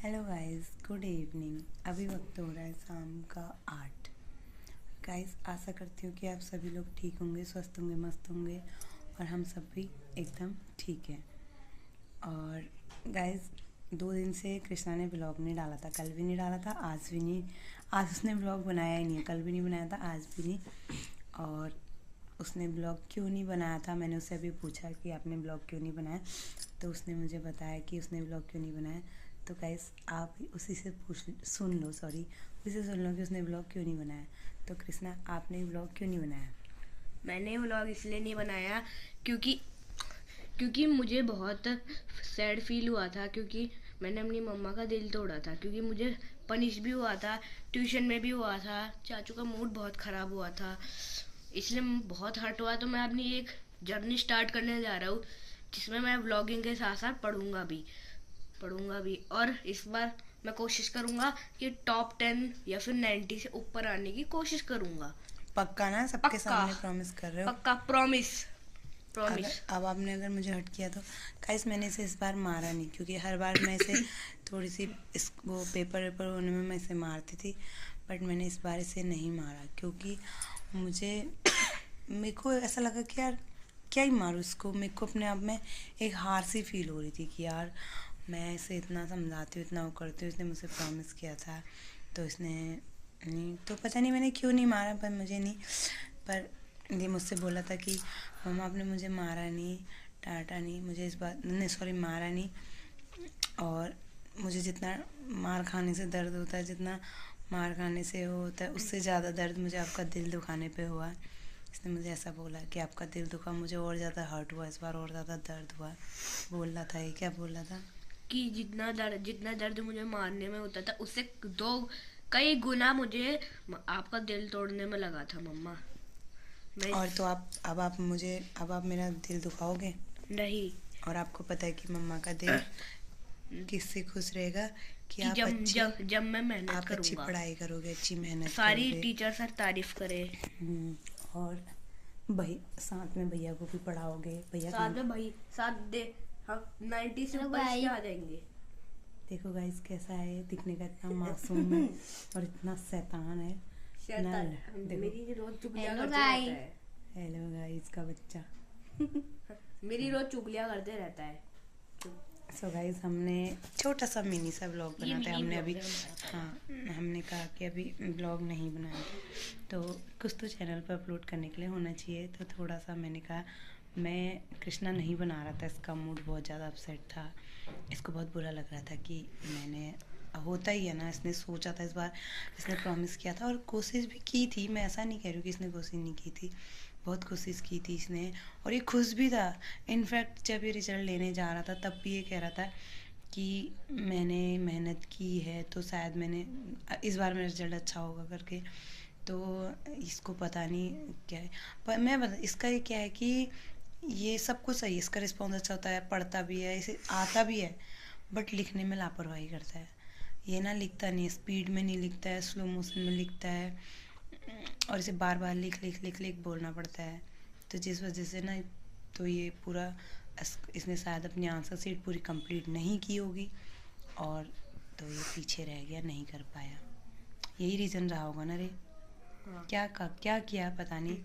Hello guys, good evening. अभी वक्त हो रहा है शाम का 8। गाइस, आशा करती हूँ कि आप सभी लोग ठीक होंगे, स्वस्थ होंगे, मस्त होंगे और हम सब भी एकदम ठीक हैं। और गाइस, 2 दिन से कृष्णा ने ब्लॉग नहीं डाला था। कल भी नहीं डाला था, आज भी नहीं। आज उसने ब्लॉग बनाया ही नहीं है। कल भी नहीं बनाया था, आज भी नहीं। और उसने ब्लॉग क्यों नहीं बनाया था, मैंने उससे अभी पूछा कि आपने ब्लॉग क्यों नहीं बनाया, तो उसने मुझे बताया कि उसने ब्लॉग क्यों नहीं बनाया। तो गाइस, आप भी उसी से सुन लो कि उसने ब्लॉग क्यों नहीं बनाया। तो कृष्णा, आपने ब्लॉग क्यों नहीं बनाया? मैंने व्लॉग इसलिए नहीं बनाया क्योंकि क्योंकि मुझे बहुत सैड फील हुआ था, क्योंकि मैंने अपनी मम्मा का दिल तोड़ा था, क्योंकि मुझे पनिश भी हुआ था, ट्यूशन में भी हुआ था, चाचू का मूड बहुत ख़राब हुआ था, इसलिए बहुत हर्ट हुआ। तो मैं अपनी एक जर्नी स्टार्ट करने जा रहा हूँ जिसमें मैं व्लॉगिंग के साथ साथ पढ़ूंगा भी। और इस बार मैं कोशिश करूंगा कि टॉप 10 या फिर 90 से ऊपर आने की कोशिश करूंगा। पक्का ना? सबके पक्का, सामने प्रॉमिस कर रहे हो? पक्का, प्रॉमिस, अगर प्रॉमिस। अब आपने अगर मुझे हट किया तो गाइस, मैंने इसे इस बार मारा नहीं, क्योंकि हर बार मैं इसे थोड़ी सी वो पेपर वेपर होने में मैं इसे मारती थी। बट मैंने इस बार इसे नहीं मारा, क्योंकि मुझे मेरे को ऐसा लगा कि यार क्या ही मारूँ इसको। मेरे को अपने आप में एक हार सी फील हो रही थी कि यार मैं इसे इतना समझाती हूँ, इतना वो करती हूँ, इसने मुझसे प्रॉमिस किया था तो इसने नहीं। तो पता नहीं मैंने क्यों नहीं मारा, पर मुझे नहीं। पर ये मुझसे बोला था कि मम्मा, आपने मुझे मारा नहीं, डांटा नहीं, मुझे इस बात नहीं, सॉरी, मारा नहीं। और मुझे जितना मार खाने से दर्द होता है, जितना मार खाने से वो होता है, उससे ज़्यादा दर्द मुझे आपका दिल दुखाने पे हुआ है। इसने मुझे ऐसा बोला कि आपका दिल दुखा, मुझे और ज़्यादा हर्ट हुआ इस बार, और ज़्यादा दर्द हुआ। बोल रहा था, ये क्या बोल रहा था? कि जितना दर्द मुझे मारने में होता था, उससे दो कई गुना मुझे आपका दिल तोड़ने में लगा था मम्मा। मैं और तो अब आप मेरा दिल दुखाओगे? नहीं, और आपको पता है कि मम्मा का दिल किससे खुश रहेगा? कि कि जब मैं मेहनत आप अच्छी करूंगा, पढ़ाई करोगे, अच्छी मेहनत सारी करोगे। टीचर सर तारीफ करे, और भाई साथ में भैया को भी पढ़ाओगे। भैया साथ में भाई साथ दे, हम 90 से ऊपर इसके आ जाएंगे। देखो गाइस, कैसा है दिखने का, इतना मासूम है और इतना शैतान है। शैतान देखो, मेरी रोज चुगलियां करते रहता है। हेलो गाइस का बच्चा। मेरी रोज चुगलियां करते रहता है। सो गाइस, हमने छोटा सा मिनी सा ब्लॉग ये बनाते हैं। मिनी हमने ब्लॉग अभी, है हमारा हाँ, पहला। हमने कहा कि अभी ब्लॉग नहीं बनाया, तो कुछ तो चैनल पर अपलोड करने के लिए होना चाहिए। तो थोड़ा सा मैंने कहा, मैं कृष्णा नहीं बना रहा था, इसका मूड बहुत ज़्यादा अपसेट था, इसको बहुत बुरा लग रहा था कि मैंने, होता ही है ना, इसने सोचा था इस बार, इसने प्रॉमिस किया था और कोशिश भी की थी। मैं ऐसा नहीं कह रही हूँ कि इसने कोशिश नहीं की थी, बहुत कोशिश की थी इसने, और ये खुश भी था। इनफैक्ट जब ये रिजल्ट लेने जा रहा था तब भी ये कह रहा था कि मैंने मेहनत की है, तो शायद मैंने इस बार मेरा रिजल्ट अच्छा होगा करके। तो इसको पता नहीं क्या है, पर मैं बता, इसका ये क्या है कि ये सब कुछ सही है, इसका रिस्पॉन्स अच्छा होता है, पढ़ता भी है, इसे आता भी है, बट लिखने में लापरवाही करता है। ये ना लिखता नहीं है, स्पीड में नहीं लिखता है, स्लो मोशन में लिखता है, और इसे बार बार लिख लिख लिख लिख बोलना पड़ता है। तो जिस वजह से ना, तो ये पूरा इसने शायद अपनी आंसर शीट पूरी कंप्लीट नहीं की होगी, और तो ये पीछे रह गया, नहीं कर पाया। यही रीज़न रहा होगा ना रे? हाँ। क्या किया पता नहीं,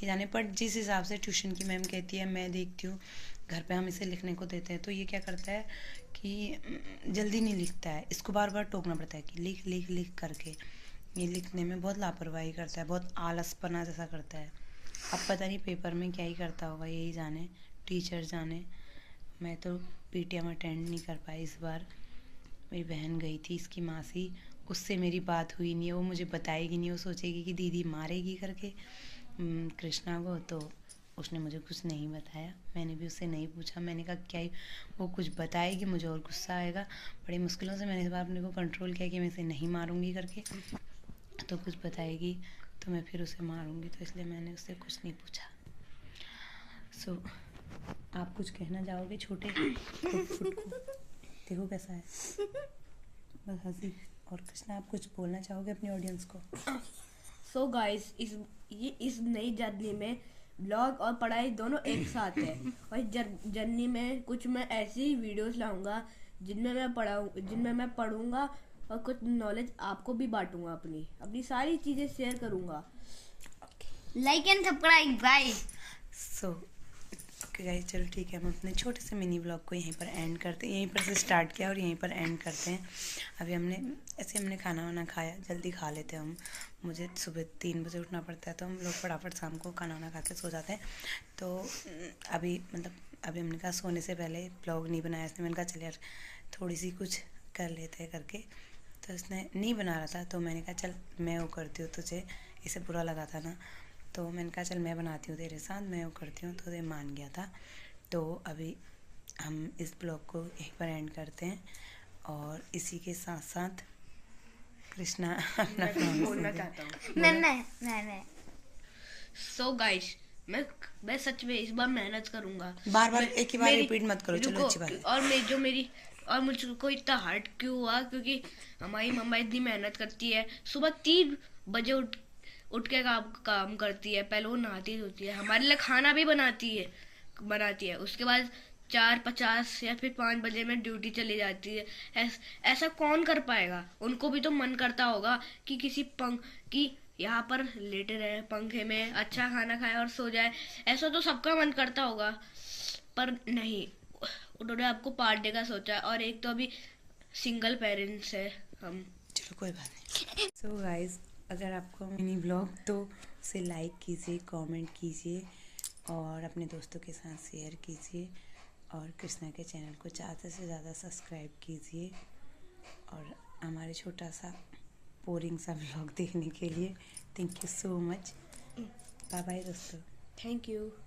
ये जाने। पर जिस हिसाब से ट्यूशन की मैम कहती है, मैं देखती हूँ घर पे हम इसे लिखने को देते हैं, तो ये क्या करता है कि जल्दी नहीं लिखता है, इसको बार बार टोकना पड़ता है कि लिख लिख लिख करके। ये लिखने में बहुत लापरवाही करता है, बहुत आलसपना जैसा करता है। अब पता नहीं पेपर में क्या ही करता होगा, यही जाने, टीचर जाने। मैं तो पीटीएम अटेंड नहीं कर पाई इस बार। मेरी बहन गई थी, इसकी मासी, उससे मेरी बात हुई नहीं है, वो मुझे बताएगी नहीं, वो सोचेगी कि दीदी मारेगी करके कृष्णा को। तो उसने मुझे कुछ नहीं बताया, मैंने भी उससे नहीं पूछा। मैंने कहा क्या ही वो कुछ बताएगी, मुझे और गुस्सा आएगा। बड़ी मुश्किलों से मैंने इस बार अपने को कंट्रोल किया कि मैं इसे नहीं मारूंगी करके। तो कुछ बताएगी तो मैं फिर उसे मारूंगी, तो इसलिए मैंने उससे कुछ नहीं पूछा। सो आप कुछ कहना चाहोगे छोटे फुट को? देखो कैसा है, बस हंसी। और कृष्णा, आप कुछ बोलना चाहोगे अपनी ऑडियंस को? सो गाइस, इस नई जर्नी में ब्लॉग और पढ़ाई दोनों एक साथ है। और इस जर्नी में कुछ मैं ऐसी वीडियोस लाऊंगा जिनमें मैं पढ़ूंगा और कुछ नॉलेज आपको भी बांटूंगा, अपनी सारी चीज़ें शेयर करूंगा। Like and subscribe bye. So okay guys, चलो ठीक है, हम अपने छोटे से मिनी ब्लॉग को यहीं पर एंड करते हैं। यहीं पर से स्टार्ट किया और यहीं पर एंड करते हैं। अभी हमने खाना वाना खाया, जल्दी खा लेते हैं हम। मुझे सुबह 3 बजे उठना पड़ता है, तो हम लोग फटाफट शाम को खाना वाना खा के सो जाते हैं। तो अभी हमने कहा सोने से पहले ब्लॉग नहीं बनाया इसने। मैंने कहा चल यार थोड़ी सी कुछ कर लेते हैं करके, तो इसने नहीं बना रहा था, तो मैंने कहा चल मैं वो करती हूँ, तुझे इसे बुरा लगा था ना, तो मैंने कहा चल मैं बनाती हूँ तेरे साथ, मैं वो करती हूँ, तो ये मान गया था। तो अभी हम इस ब्लॉग को यहीं पर एंड करते हैं और इसी के साथ साथ कृष्णा अपना बोलना चाहता हूँ। मैं सो गाइस, मैं सच में इस बार मेहनत करूंगा। बार एक ही बार रिपीट मत करो, चलो अच्छी बात है। और मुझको इतना हार्ड क्यों हुआ, क्योंकि हमारी मम्मा इतनी मेहनत करती है, सुबह 3 बजे उठ के काम करती है। पहले वो नहाती धोती है, हमारे लिए खाना भी बनाती है। उसके बाद 4:50 या फिर 5 बजे में ड्यूटी चली जाती है। ऐसा कौन कर पाएगा? उनको भी तो मन करता होगा कि कि यहाँ पर लेटे रहे पंखे में, अच्छा खाना खाए और सो जाए। ऐसा तो सबका मन करता होगा, पर नहीं, उन्होंने आपको पार्ट डे का सोचा। और एक तो अभी सिंगल पेरेंट्स है हम। चलो कोई बात नहीं। सो गाइस, अगर आपको मिनी ब्लॉग तो उसे लाइक कीजिए, कमेंट कीजिए और अपने दोस्तों के साथ शेयर कीजिए और कृष्णा के चैनल को ज़्यादा से ज़्यादा सब्सक्राइब कीजिए और हमारे छोटा सा बोरिंग सा ब्लॉग देखने के लिए thank you so much. Bye bye दोस्तों। Thank you.